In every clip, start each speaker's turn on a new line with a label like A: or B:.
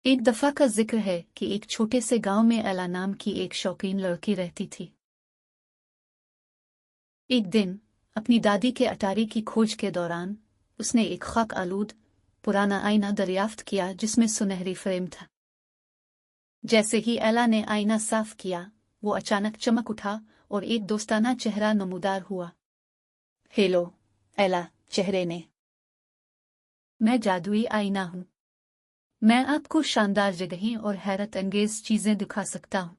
A: एक दफा का जिक्र है कि एक छोटे से गांव में एला नाम की एक शौकीन लड़की रहती थी। एक दिन अपनी दादी के अटारी की खोज के दौरान उसने एक खाक आलूद पुराना आईना दरियाफ्त किया जिसमें सुनहरी फ्रेम था। जैसे ही एला ने आईना साफ किया वो अचानक चमक उठा और एक दोस्ताना चेहरा नमूदार हुआ। हेलो एला, चेहरे ने। मैं जादुई आईना हूँ। मैं आपको शानदार जगहें और हैरत अंगेज चीजें दिखा सकता हूँ।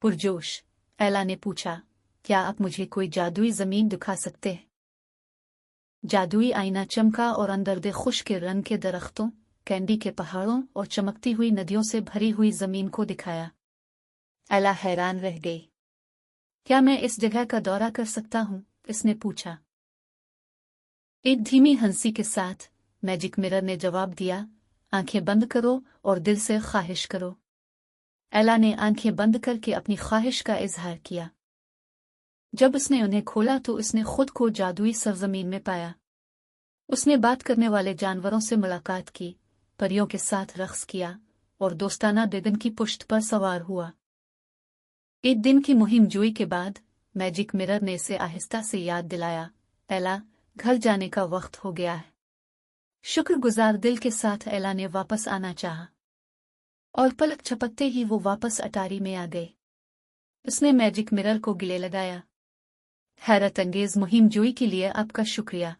A: पुरजोश एला ने पूछा, क्या आप मुझे कोई जादुई जमीन दिखा सकते हैं? जादुई आईना चमका और अंदर खुश्क रंग के दरख्तों, कैंडी के पहाड़ों और चमकती हुई नदियों से भरी हुई जमीन को दिखाया। एला हैरान रह गई। क्या मैं इस जगह का दौरा कर सकता हूँ? इसने पूछा। एक धीमी हंसी के साथ मैजिक मिरर ने जवाब दिया, आंखें बंद करो और दिल से ख्वाहिश करो। एला ने आंखें बंद करके अपनी ख्वाहिश का इजहार किया। जब उसने उन्हें खोला तो उसने खुद को जादुई सरजमीन में पाया। उसने बात करने वाले जानवरों से मुलाकात की, परियों के साथ रक्स किया और दोस्ताना दिगन की पुश्त पर सवार हुआ। एक दिन की मुहिम जोई के बाद मैजिक मिरर ने इसे आहिस्ता से याद दिलाया, एला, घर जाने का वक्त हो गया है। शुक्रगुजार दिल के साथ एला ने वापस आना चाहा और पलक झपकते ही वो वापस अटारी में आ गए। उसने मैजिक मिरर को गले लगाया। हैरत अंगेज मुहिम जोई के लिए आपका शुक्रिया।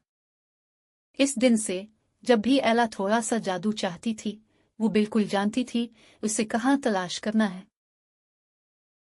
A: इस दिन से जब भी एला थोड़ा सा जादू चाहती थी, वो बिल्कुल जानती थी उसे कहाँ तलाश करना है।